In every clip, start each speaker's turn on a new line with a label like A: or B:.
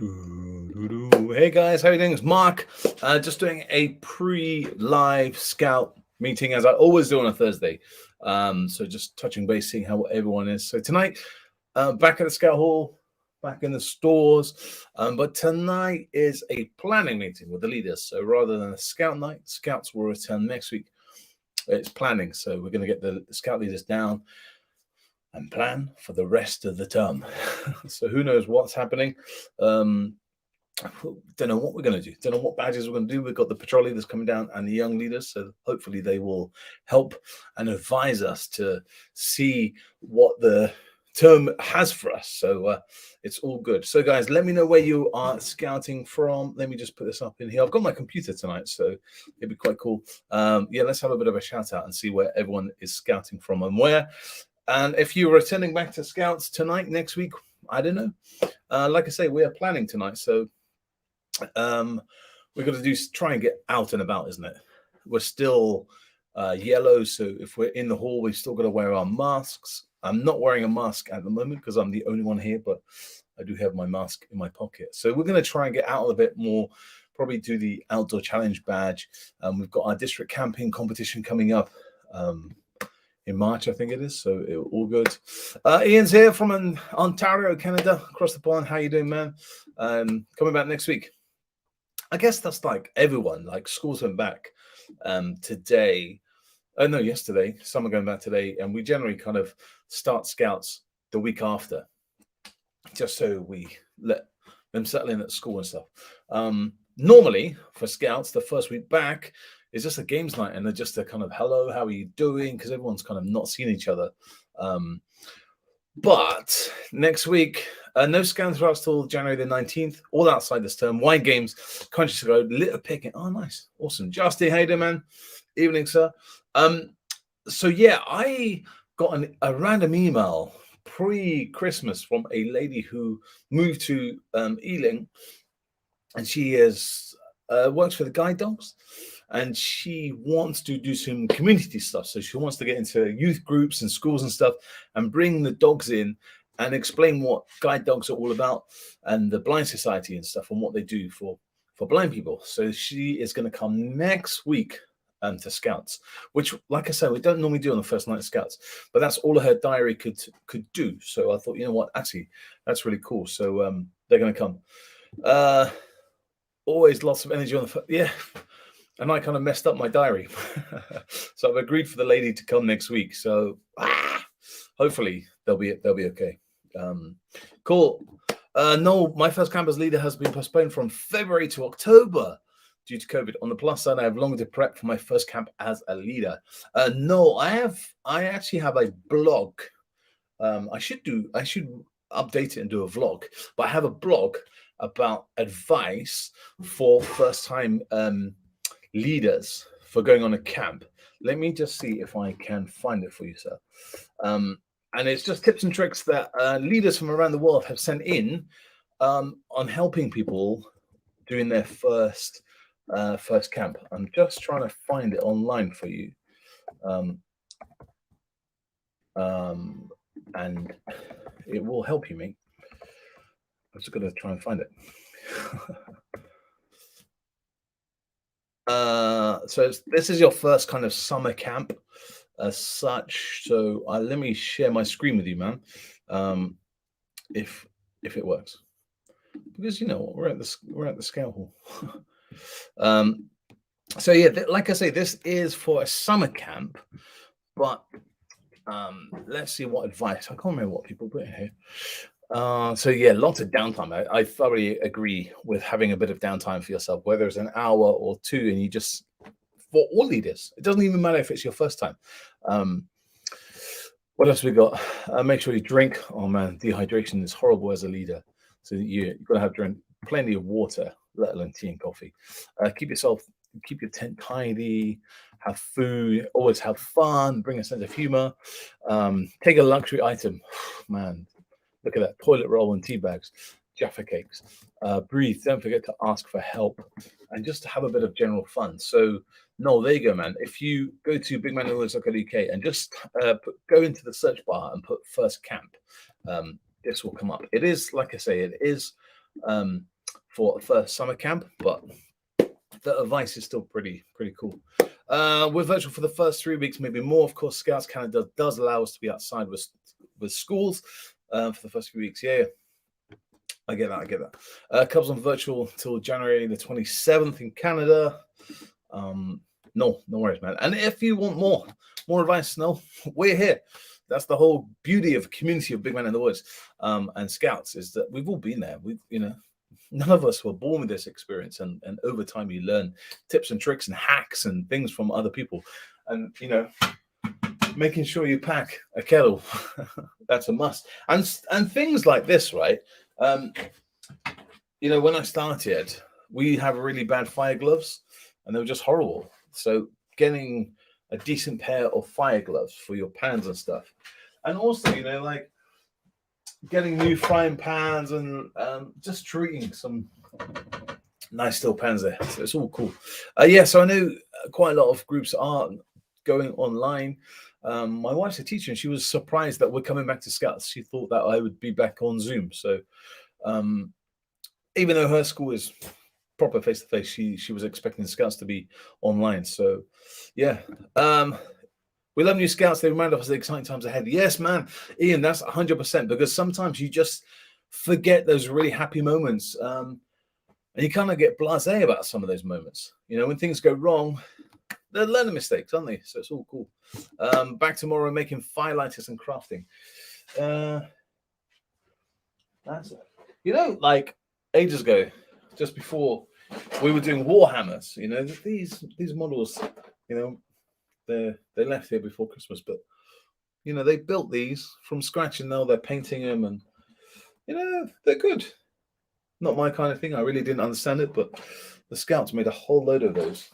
A: Hey guys, how are you doing? It's Mark. Just doing a pre-live scout meeting as I always do on a Thursday. So just touching base, seeing how everyone is. So tonight, back at the scout hall, back in the stores. But tonight is a planning meeting with the leaders. So rather than a scout night, scouts will return next week. It's planning. So we're going to get the scout leaders down and plan for the rest of the term. So who knows what's happening. Don't know what we're going to do. Don't know what badges we're going to do. We've got the patrol leaders coming down and the young leaders. So hopefully they will help and advise us to see what the term has for us. So it's all good. So guys, let me know where you are scouting from. Let me just put this up in here. I've got my computer tonight, so it'd be quite cool. Yeah, let's have a bit of a shout out and see where everyone is scouting from and where. And if you're returning back to scouts tonight, next week, I don't know. Like I say, we are planning tonight, so we're going to try and get out and about, isn't it? We're still yellow, so if we're in the hall, we've still got to wear our masks. I'm not wearing a mask at the moment because I'm the only one here, but I do have my mask in my pocket. So we're going to try and get out a bit more, probably do the outdoor challenge badge. We've got our district camping competition coming up in March, I think it is. So all good. Ian's here from Ontario, Canada, across the pond. How you doing, man? Coming back next week. I guess that's like everyone. Like schools went back today. Oh no, yesterday. Some are going back today, and we generally kind of start scouts the week after, just so we let them settle in at school and stuff. Normally for scouts, the first week back is just a games night, and they're just a kind of hello, how are you doing? Because everyone's kind of not seen each other. But next week, no scouts for us till January the 19th, all outside this term. Wine games, Conscious Road, Little Picking. Oh, nice. Awesome. Justy, how you doing, man? Evening, sir. So yeah, I got a random email pre-Christmas from a lady who moved to Ealing, and she is works for the guide dogs, and she wants to do some community stuff. So she wants to get into youth groups and schools and stuff and bring the dogs in and explain what guide dogs are all about and the Blind Society and stuff and what they do for blind people. So she is going to come next week to Scouts, which, like I said, we don't normally do on the first night of Scouts, but that's all her diary could do. So I thought, you know what, actually, that's really cool. So they're going to come. Always lots of energy on the yeah. And I kind of messed up my diary. So I've agreed for the lady to come next week. So hopefully they'll be okay. Cool. No, my first camp as leader has been postponed from February to October due to COVID. On the plus side, I have longer to prep for my first camp as a leader. No, I actually have a blog. I should update it and do a vlog, but I have a blog about advice for first-time leaders for going on a camp. Let me just see if I can find it for you, sir. And it's just tips and tricks that leaders from around the world have sent in on helping people doing their first camp. I'm just trying to find it online for you. And it will help you, mate. I'm just going to try and find it. So this is your first kind of summer camp as such. So let me share my screen with you, man. If it works, because you know what, we're at the scout hall. So yeah, like I say, this is for a summer camp, but let's see what advice. I can't remember what people put in here. So yeah, lots of downtime. I thoroughly agree with having a bit of downtime for yourself, whether it's an hour or two, and you just, for all leaders, it doesn't even matter if it's your first time. What else we got? Make sure you drink. Oh man, dehydration is horrible as a leader. So you've got to have plenty of water, let alone tea and coffee. Keep your tent tidy, have food, always have fun, bring a sense of humor. Take a luxury item. Man, look at that, toilet roll and tea bags, Jaffa cakes. Breathe, don't forget to ask for help, and just to have a bit of general fun. So, no, there you go, man. If you go to bigmanwilliams.co.uk and just go into the search bar and put first camp, this will come up. It is, like I say, it is for first summer camp, but the advice is still pretty cool. We're virtual for the first 3 weeks, maybe more. Of course, Scouts Canada does allow us to be outside with schools for the first few weeks. Yeah, I get that. Cubs on virtual till January the 27th in Canada. No worries, man. And if you want more advice, we're here. That's the whole beauty of a community of Big Man in the Woods and Scouts, is that we've all been there. None of us were born with this experience, and over time you learn tips and tricks and hacks and things from other people. And making sure you pack a kettle, that's a must. And things like this, right? When I started, we have really bad fire gloves, and they were just horrible. So getting a decent pair of fire gloves for your pans and stuff, and also like getting new frying pans and just treating some nice steel pans there. So it's all cool. So I know quite a lot of groups are going online. My wife's a teacher, and she was surprised that we're coming back to Scouts. She thought that I would be back on Zoom. So even though her school is proper face-to-face, she was expecting Scouts to be online. So yeah. We love new Scouts. They remind us of the exciting times ahead. Yes, man. Ian, that's 100%, because sometimes you just forget those really happy moments. And you kind of get blasé about some of those moments. When things go wrong, they're learning mistakes, aren't they? So it's all cool. Back tomorrow making firelighters and crafting. That's it. Like ages ago, just before we were doing Warhammers, these models, they left here before Christmas, but they built these from scratch, and now they're painting them, and they're good. Not my kind of thing. I really didn't understand it, but the Scouts made a whole load of those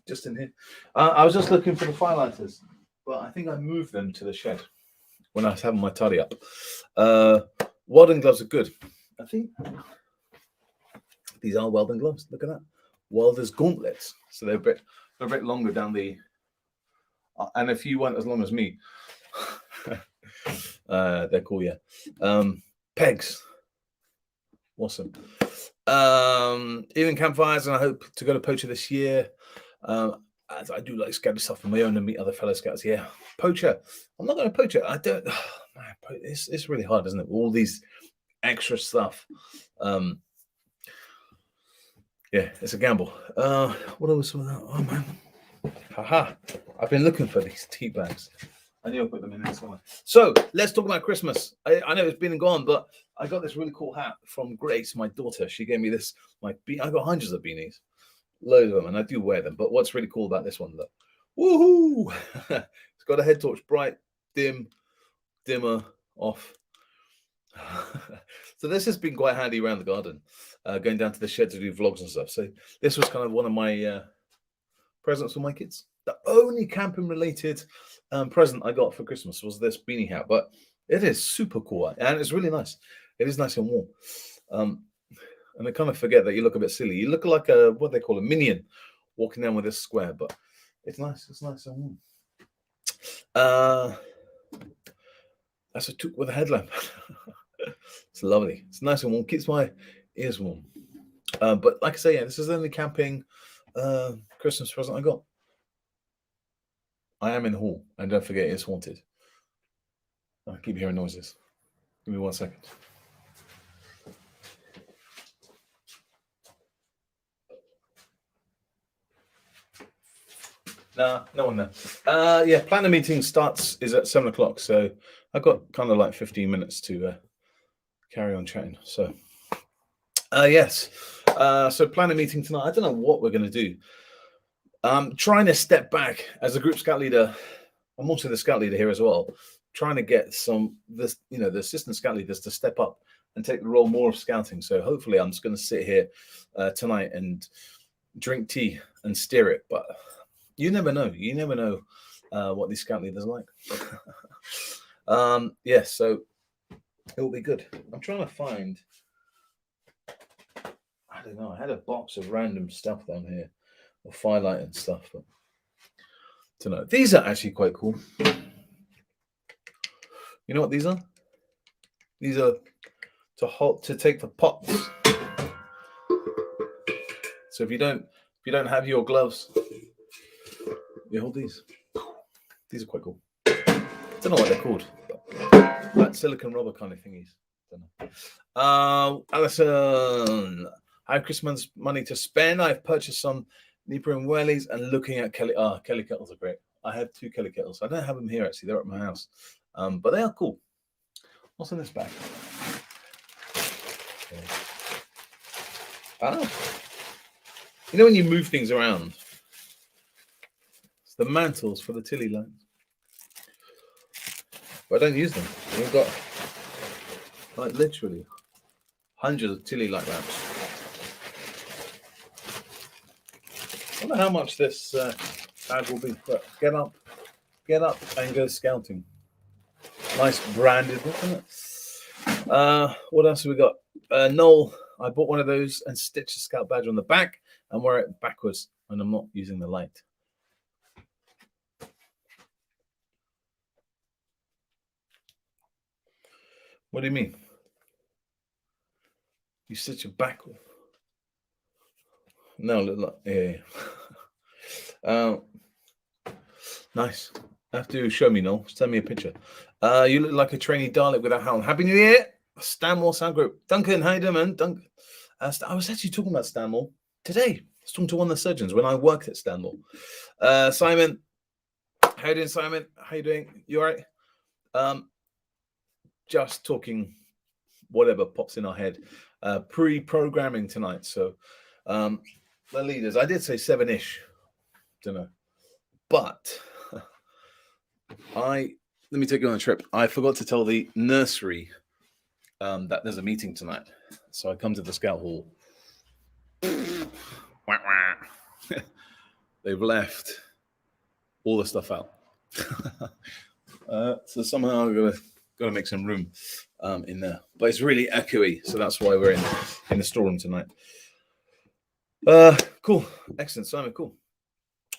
A: just in here. I was just looking for the firelighters, but I think I moved them to the shed when I was having my tidy up. Welding gloves are good. I think these are welding gloves. Look at that. Welder's gauntlets. So they're a bit longer down the... and if you weren't as long as me, they're cool, yeah. Pegs. Awesome. Even campfires, and I hope to go to Poacher this year. As I do like scouting stuff on my own and meet other fellow scouts. Yeah, Poacher. I'm not going to Poacher. I don't. Man, it's really hard, isn't it? All these extra stuff. Yeah, it's a gamble. What else was that? Oh man. Haha. I've been looking for these tea bags. I knew I put them in there somewhere. So let's talk about Christmas. I know it's been and gone, but I got this really cool hat from Grace, my daughter. She gave me this. I got hundreds of beanies, loads of them, and I do wear them. But what's really cool about this one, look, woohoo! It's got a head torch, bright, dim, dimmer, off. So this has been quite handy around the garden, going down to the shed to do vlogs and stuff. So this was kind of one of my presents for my kids. The only camping related present I got for Christmas was this beanie hat, but it is super cool and it's really nice. It is nice and warm. And I kind of forget that you look a bit silly. You look like what they call a minion walking down with this square, but it's nice. It's nice and warm. That's a toque with a headlamp. It's lovely. It's nice and warm. Keeps my ears warm. But like I say, yeah, this is the only camping Christmas present I got. I am in the hall, and don't forget it's haunted. I keep hearing noises. Give me 1 second. Nah, no one there. Yeah, planner meeting is at 7 o'clock, so I've got kind of like 15 minutes to carry on chatting. So, yes. So planner meeting tonight. I don't know what we're going to do. I'm trying to step back as a group scout leader. I'm also the scout leader here as well. Trying to get the assistant scout leaders to step up and take the role more of scouting. So hopefully I'm just going to sit here tonight and drink tea and steer it. But you never know. You never know what these scout leaders are like. Yeah, so it will be good. I'm trying to find, I don't know, I had a box of random stuff down here, of firelight and stuff, but I don't know. These are actually quite cool. You know what these are? These are to take the pots So if you don't have your gloves, you hold these. These are quite cool. I don't know what they're called, but like silicon rubber kind of thingies. Don't know. Alison, I have Christmas money to spend. I've purchased some Nipper and Wellies and looking at Kelly. Kelly kettles are great. I have 2 Kelly kettles. I don't have them here actually. They're at my house, but they are cool. What's in this bag? Okay. You know when you move things around, it's the mantles for the Tilly lines. But I don't use them. We've got like literally hundreds of Tilly light lamps. I wonder how much this bag will be. But get up and go scouting. Nice branded, isn't it? What else have we got? Noel, I bought one of those and stitched a scout badge on the back and wear it backwards when I'm not using the light. What do you mean? You stitch it backward? No, look, yeah. Nice. Have to show me, Noel. Send me a picture. You look like a trainee Dalek with a hound. Happy New Year, Stanmore Sound Group. Duncan, how you doing, man? Duncan. I was actually talking about Stanmore today. I was talking to one of the surgeons when I worked at Stanmore. Simon, how you doing, Simon? How you doing? You all right? Just talking whatever pops in our head. Pre-programming tonight. So the leaders, I did say 7-ish. Don't know. But let me take you on a trip. I forgot to tell the nursery that there's a meeting tonight. So I come to the scout hall. They've left all the stuff out. So somehow I've got to make some room in there. But it's really echoey, so that's why we're in the storeroom tonight. Cool. Excellent, Simon. Cool.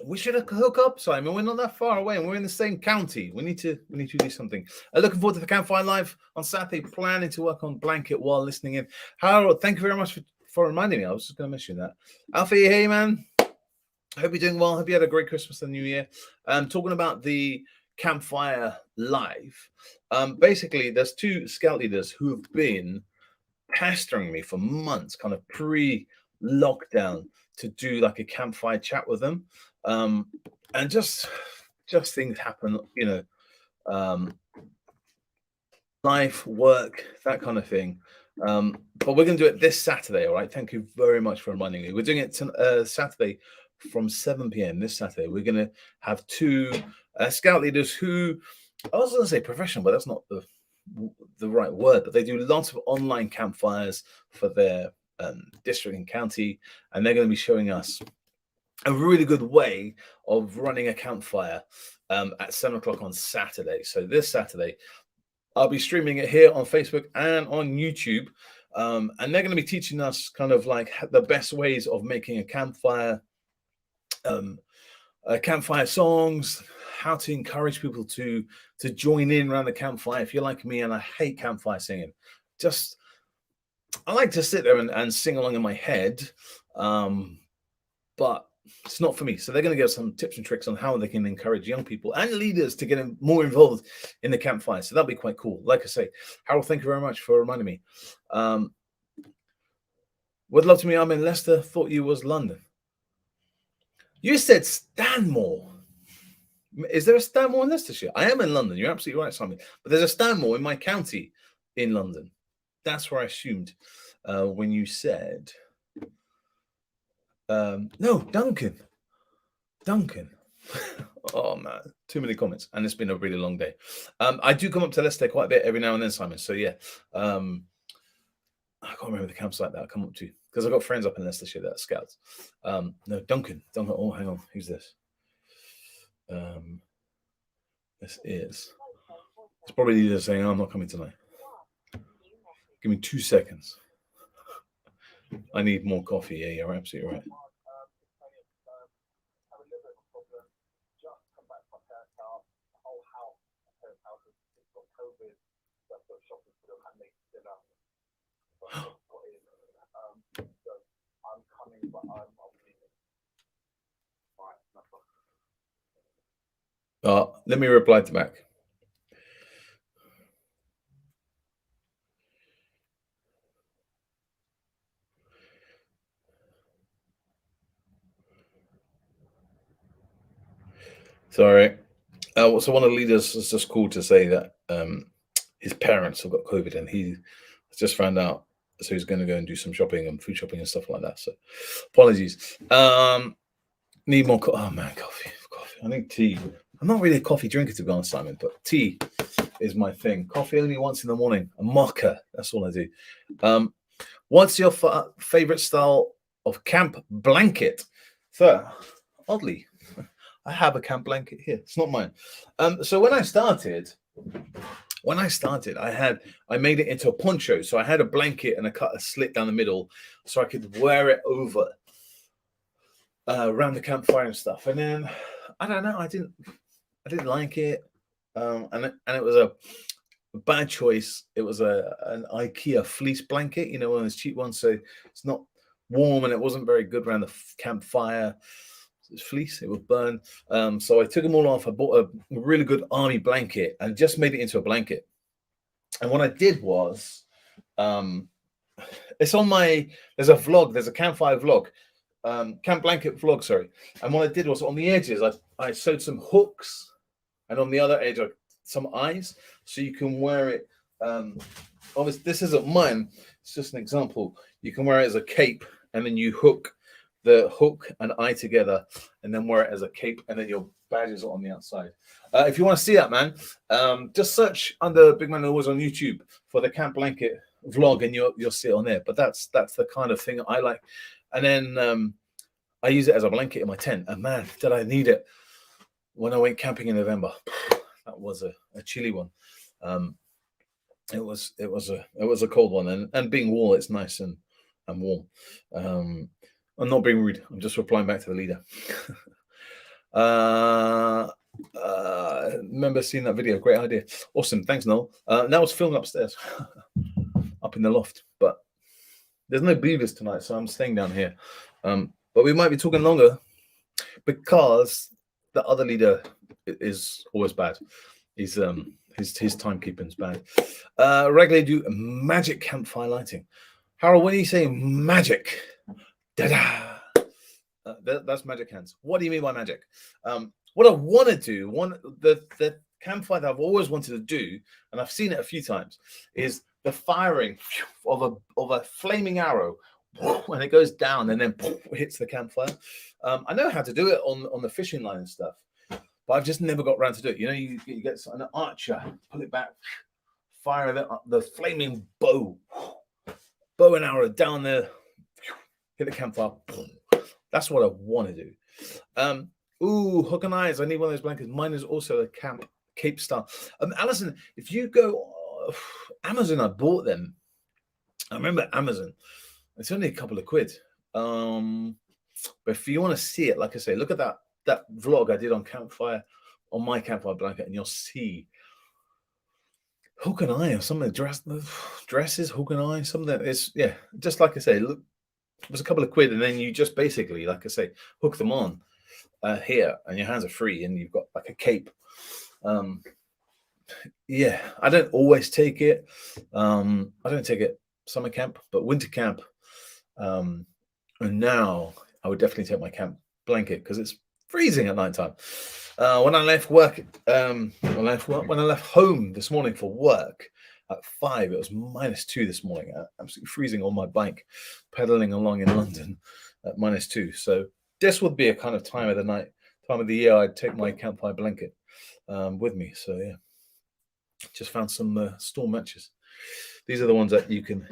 A: We should hook up, Simon. We're not that far away, and we're in the same county. We need to do something. Looking forward to the Campfire Live on Saturday. Planning to work on blanket while listening in. Harold, thank you very much for reminding me. I was just going to mention that. Alfie, hey man. Hope you're doing well. Hope you had a great Christmas and New Year. Talking about the Campfire Live. Basically, there's 2 scout leaders who have been pestering me for months, kind of pre-lockdown, to do like a campfire chat with them. And just things happen, life, work, that kind of thing. But we're going to do it this Saturday, all right? Thank you very much for reminding me. We're doing it Saturday from 7 p.m. this Saturday. We're going to have 2 scout leaders who, I was going to say professional, but that's not the right word, but they do lots of online campfires for their district and county, and they're going to be showing us a really good way of running a campfire at 7 o'clock on Saturday. So this Saturday, I'll be streaming it here on Facebook and on YouTube. And they're going to be teaching us kind of like the best ways of making a campfire songs, how to encourage people to join in around the campfire. If you're like me and I hate campfire singing, I like to sit there and sing along in my head, but it's not for me. So they're going to give some tips and tricks on how they can encourage young people and leaders to get more involved in the campfire. So that'll be quite cool. Like I say, Harold, thank you very much for reminding me. Would love to meet. I'm in Leicester. Thought you was London. You said Stanmore. Is there a Stanmore in Leicestershire? I am in London. You're absolutely right, Simon. But there's a Stanmore in my county in London. That's where I assumed when you said... no, Duncan. Oh man, too many comments, and it's been a really long day. I do come up to Leicester quite a bit every now and then, Simon. So yeah, I can't remember the campsite that I come up to because I've got friends up in Leicestershire that are scouts. No, Duncan. Oh, hang on, who's this? This is. It's probably either saying, oh, I'm not coming tonight. Give me 2 seconds. I need more coffee. Yeah, you're absolutely right. Let me reply to back. Sorry. So one of the leaders has just called to say that his parents have got COVID and he just found out. So he's going to go and do some shopping and food shopping and stuff like that. So apologies. Need more. Oh man, coffee. I need tea. I'm not really a coffee drinker to be honest, Simon, but tea is my thing. Coffee only once in the morning. A mocha. That's all I do. What's your favorite style of camp blanket? So, oddly, I have a camp blanket here. It's not mine. So when I started, I made it into a poncho. So I had a blanket and I cut a slit down the middle so I could wear it over around the campfire and stuff. And then I don't know, I didn't like it. And it was a bad choice. It was an IKEA fleece blanket, you know, one of those cheap ones. So it's not warm and it wasn't very good around the campfire. It's fleece, it would burn. So I took them all off. I bought a really good army blanket and just made it into a blanket. And what I did was, it's on there's a vlog, there's a campfire vlog, camp blanket vlog, sorry. And what I did was on the edges, I sewed some hooks, and on the other edge, some eyes, so you can wear it. Obviously, this isn't mine. It's just an example. You can wear it as a cape, and then you hook the hook and eye together, and then wear it as a cape, and then your badges are on the outside. If you want to see that, man, just search under Big Man Always on YouTube for the camp blanket vlog, and you'll see it on there. But that's the kind of thing I like. And then I use it as a blanket in my tent. And man, did I need it when I went camping in November. That was a chilly one. It was a cold one, and being wool, it's nice and warm. I'm not being rude. I'm just replying back to the leader. Remember seeing that video? Great idea. Awesome. Thanks, Noel. That was filmed upstairs, up in the loft. But there's no beavers tonight, so I'm staying down here. But we might be talking longer because the other leader is always bad. He's his timekeeping's bad. Regularly do magic campfire lighting. Harold, when you say magic, da-da, that's magic hands. What do you mean by magic? What I want to do, the campfire that I've always wanted to do, and I've seen it a few times, is the firing of a flaming arrow when it goes down and then hits the campfire. I know how to do it on the fishing line and stuff, but I've just never got around to do it. You know, you get an archer, pull it back, fire the flaming bow and arrow down there, hit the campfire. That's what I want to do. Ooh, hook and eyes. I need one of those blankets. Mine is also a cape style. Alison, if you go Amazon, I bought them. I remember Amazon. It's only a couple of quid. But if you want to see it, like I say, look at that vlog I did on my campfire blanket, and you'll see hook and eye or something. Dresses, hook and eye, something. It's just like I say. Look, it was a couple of quid, and then you just basically, like I say, hook them on here, and your hands are free, and you've got like a cape. I don't always take it. I don't take it summer camp, but winter camp. And now I would definitely take my camp blanket because it's freezing at night time. When I left work, when I left home this morning for work at 5, it was -2 this morning. Absolutely freezing on my bike, pedaling along in London at -2. So this would be a kind of time of the year I'd take my campfire blanket with me. So yeah, just found some storm matches. These are the ones that you can.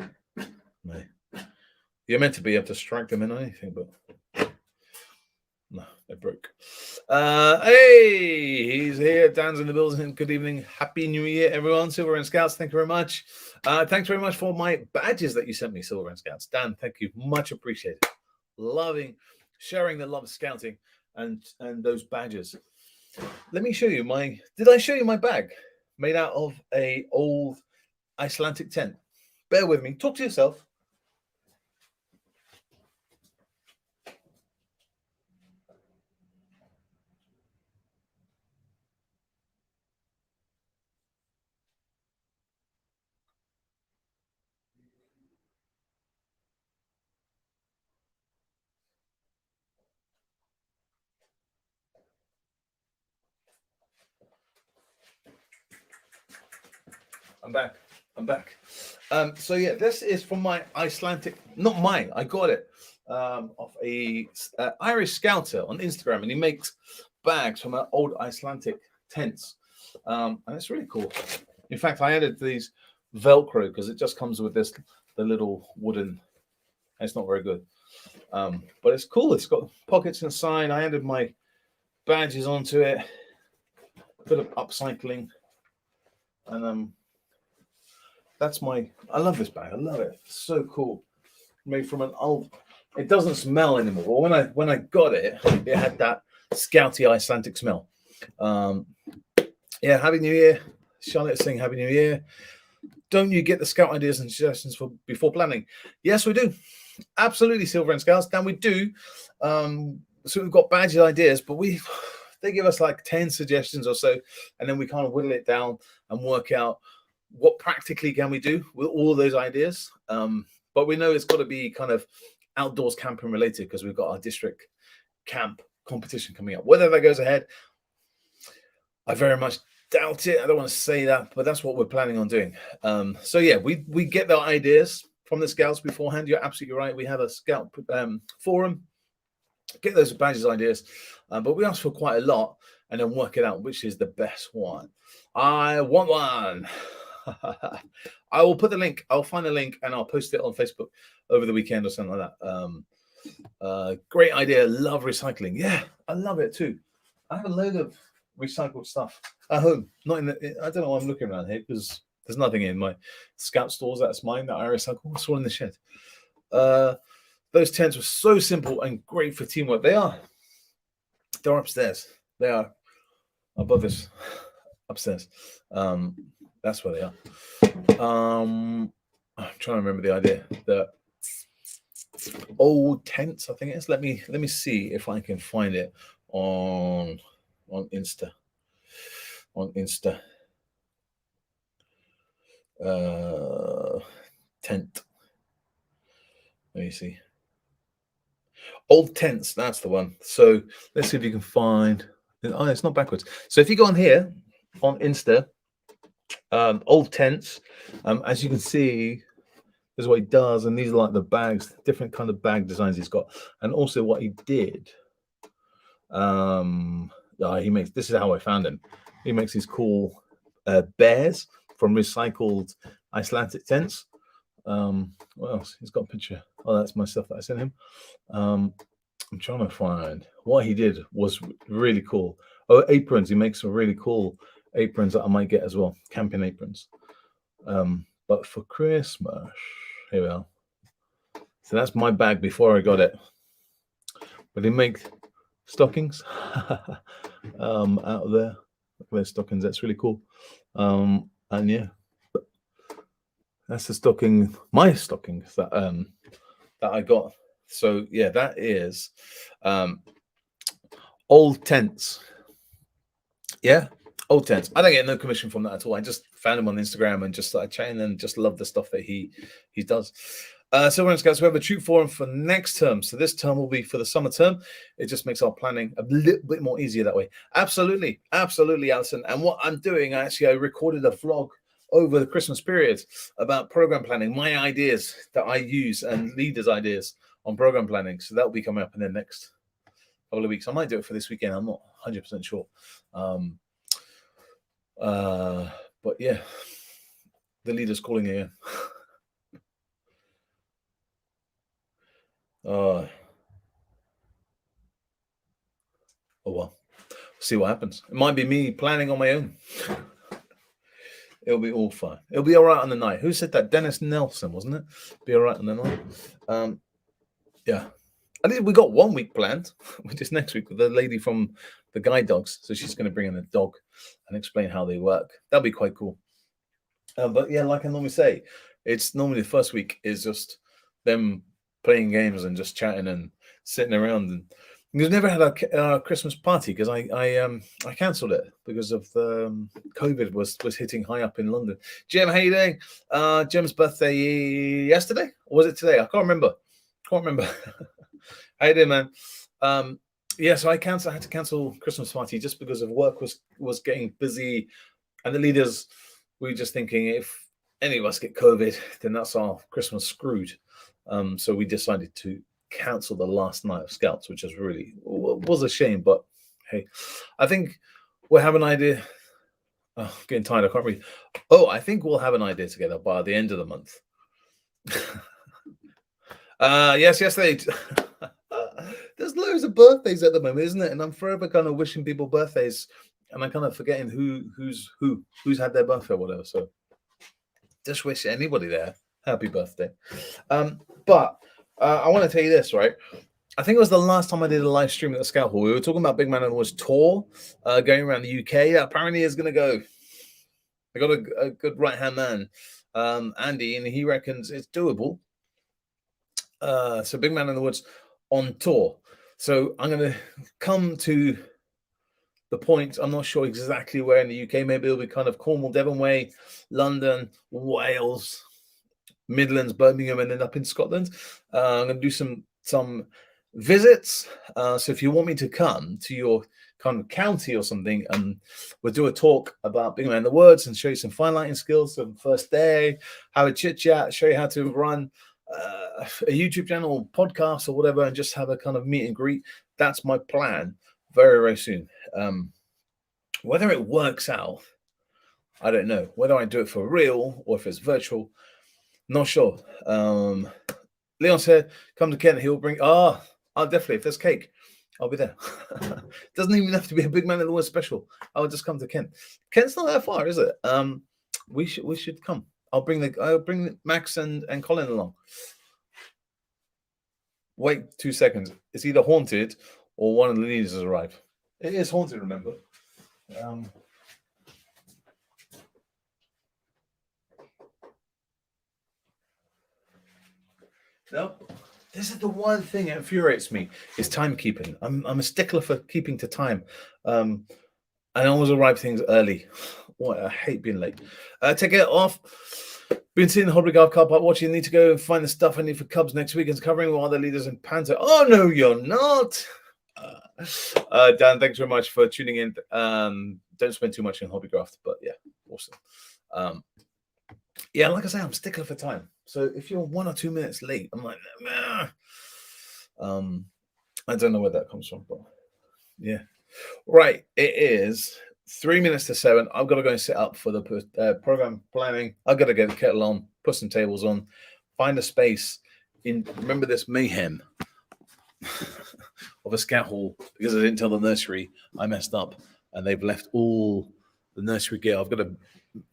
A: No. You're meant to be able to strike them in anything, but no, they broke. Hey, he's here. Dan's in the building. Good evening. Happy New Year, everyone. Silver and Scouts, thank you very much. Thanks very much for my badges that you sent me, Silver and Scouts. Dan, thank you. Much appreciated. Sharing the love of scouting and those badges. Let me show you did I show you my bag? Made out of a old Icelandic tent. Bear with me. Talk to yourself. I'm back. So yeah, this is from my Icelandic, not mine. I got it off a Irish scouter on Instagram, and he makes bags from old Icelandic tents, and it's really cool. In fact, I added these Velcro because it just comes with the little wooden. It's not very good, but it's cool. It's got pockets inside. I added my badges onto it. A bit of upcycling, and that's I love this bag. I love it. It's so cool. Made from an old. It doesn't smell anymore. But when I got it, it had that scouty Icelandic smell. Yeah, Happy New Year. Charlotte saying Happy New Year. Don't you get the scout ideas and suggestions before planning? Yes, we do. Absolutely, Silver and Scouts. Then we do. So we've got badge ideas, but they give us like 10 suggestions or so, and then we kind of whittle it down and work out what practically can we do with all those ideas. But we know it's got to be kind of outdoors camping related because we've got our district camp competition coming up. Whether that goes ahead, I very much doubt it. I don't want to say that, but that's what we're planning on doing. So yeah, we get the ideas from the scouts beforehand. You're absolutely right. We have a scout forum. Get those badges ideas, but we ask for quite a lot and then work it out which is the best one. I want one. I will put the link. I'll find a link and I'll post it on Facebook over the weekend or something like that. Great idea. Love recycling. Yeah, I love it too. I have a load of recycled stuff at home. Not in the. I don't know why I'm looking around here because there's nothing in my scout stores. That's mine that I recycle. It's all in the shed. Those tents were so simple and great for teamwork. They are. They're upstairs. They are above us upstairs. That's where they are. I'm trying to remember the idea. The old tents, I think it is. Let me see if I can find it on Insta. Tent. Let me see. Old tents, that's the one. So let's see if you can find. Oh, it's not backwards. So if you go on here on Insta, old tents, as you can see, this is what he does, and these are like the bags, different kind of bag designs he's got, and also what he did. He makes. This is how I found him. He makes these cool bears from recycled Icelandic tents. What else? He's got a picture. Oh, that's my stuff that I sent him. I'm trying to find what he did was really cool. Oh, aprons. He makes some really cool aprons that I might get as well. Camping aprons. But for Christmas, here we are. So that's my bag before I got it. But he makes stockings out of there. Look at those stockings. That's really cool. And yeah. That's the stocking, my stockings that I got. So yeah, that is old tents. Yeah, old tents. I don't get no commission from that at all. I just found him on Instagram and just started chatting and just love the stuff that he does. So guys, we have a troop forum for next term. So this term will be for the summer term. It just makes our planning a little bit more easier that way. Absolutely, Alison. And what I'm doing, I recorded a vlog over the Christmas period about program planning, my ideas that I use and leaders' ideas on program planning. So that will be coming up in the next couple of weeks. I might do it for this weekend. I'm not 100% sure. But yeah, the leader's calling again. Oh well, see what happens. It might be me planning on my own. It'll be all fine. It'll be all right on the night. Who said that? Dennis Nelson, wasn't it? Be all right on the night. Yeah. I think we got 1 week planned, which is next week with the lady from the guide dogs. So she's going to bring in a dog and explain how they work. That'll be quite cool. But yeah, like I normally say, it's normally the first week is just them playing games and just chatting and sitting around. And we've never had a Christmas party because I cancelled it because of COVID was hitting high up in London. Jim, how you doing? Jim's birthday yesterday, or was it today? I can't remember. How you doing, man? Yeah, so I had to cancel Christmas party just because of work was getting busy, and the leaders we were just thinking if any of us get COVID, then that's our Christmas screwed. So we decided to cancel the last night of Scouts, which is really was a shame. But hey, I think we'll have an idea. Oh, getting tired. I can't read. Oh, I think we'll have an idea together by the end of the month. Yes, they. There's loads of birthdays at the moment, isn't it? And I'm forever kind of wishing people birthdays, and I'm kind of forgetting who's had their birthday or whatever. So just wish anybody there happy birthday. But I want to tell you this, right? I think it was the last time I did a live stream at the Scout Hall. We were talking about Big Man and the Woods tour going around the UK. That apparently is going to go. I got a good right hand man, Andy, and he reckons it's doable. So Big Man in the Woods on tour. So I'm going to come to the point. I'm not sure exactly where in the UK. Maybe it'll be kind of Cornwall, Devon Way, London, Wales, Midlands, Birmingham, and then up in Scotland. I'm going to do some visits. So if you want me to come to your kind of county or something, we'll do a talk about Big Man in the Woods and show you some fine lighting skills, some first day, have a chit chat, show you how to run a YouTube channel, podcast, or whatever, and just have a kind of meet and greet. That's my plan very, very soon. Whether it works out, I don't know. Whether I do it for real or if it's virtual, not sure. Leon said, come to Kent, he'll bring, I'll definitely, if there's cake, I'll be there. Doesn't even have to be a Big Man in the Woods special. I'll just come to Kent. Kent's not that far, is it? We should come. I'll bring Max and Colin along. Wait 2 seconds. It's either haunted or one of the leaders has arrived. It is haunted, remember. No, this is the one thing that infuriates me is timekeeping. I'm a stickler for keeping to time. I always arrive things early. What I hate being late. Take it off. Been seeing the Hobbygarth car park watching. Need to go and find the stuff I need for Cubs next week. And covering all the leaders in Panther. Oh no, you're not. Dan, thanks very much for tuning in. Don't spend too much in Hobbygraph, but yeah, awesome. Yeah, like I say, I'm stickler for time. So if you're 1 or 2 minutes late, I'm like, nah. I don't know where that comes from, but yeah. Right, it is 3 minutes to 7. I've got to go and set up for the program planning. I've got to get the kettle on, put some tables on, find a space. Remember this mayhem of a Scout Hall because I didn't tell the nursery I messed up and they've left all the nursery gear. I've got to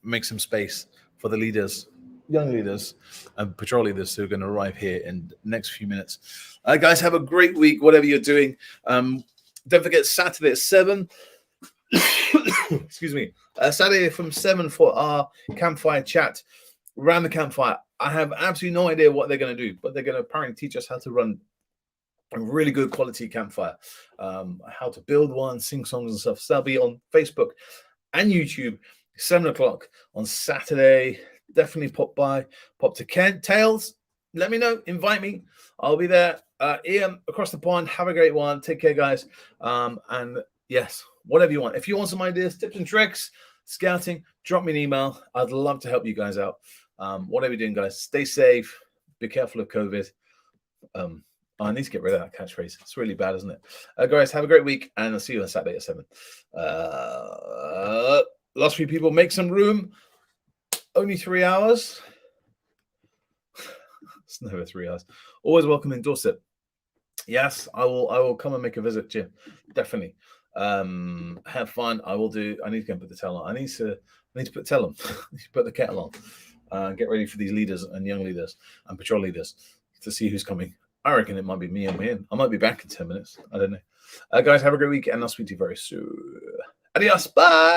A: make some space for the leaders, young leaders, and patrol leaders who are going to arrive here in the next few minutes. Guys, have a great week, whatever you're doing. Don't forget Saturday at 7. Excuse me. Saturday from 7 for our campfire chat around the campfire. I have absolutely no idea what they're going to do, but they're going to apparently teach us how to run a really good quality campfire, how to build one, sing songs and stuff. So that'll be on Facebook and YouTube, 7 o'clock on Saturday. Definitely pop to Kent. Tails, let me know, invite me. I'll be there. Ian, across the pond, have a great one. Take care, guys. And yes, whatever you want. If you want some ideas, tips and tricks, scouting, drop me an email. I'd love to help you guys out. Whatever you're doing, guys, stay safe. Be careful of COVID. I need to get rid of that catchphrase. It's really bad, isn't it? Guys, have a great week, and I'll see you on Saturday at 7. Last few people, make some room. Only 3 hours. It's never 3 hours. Always welcome in Dorset. Yes, I will come and make a visit, Jim. Definitely. Have fun. I will do. I need to go and put the towel on. I need to put tell them. Put the kettle on. Get ready for these leaders and young leaders and patrol leaders to see who's coming. I reckon it might be me and me. I might be back in 10 minutes. I don't know. Guys, have a great week, and I'll speak to you very soon. Adios. Bye.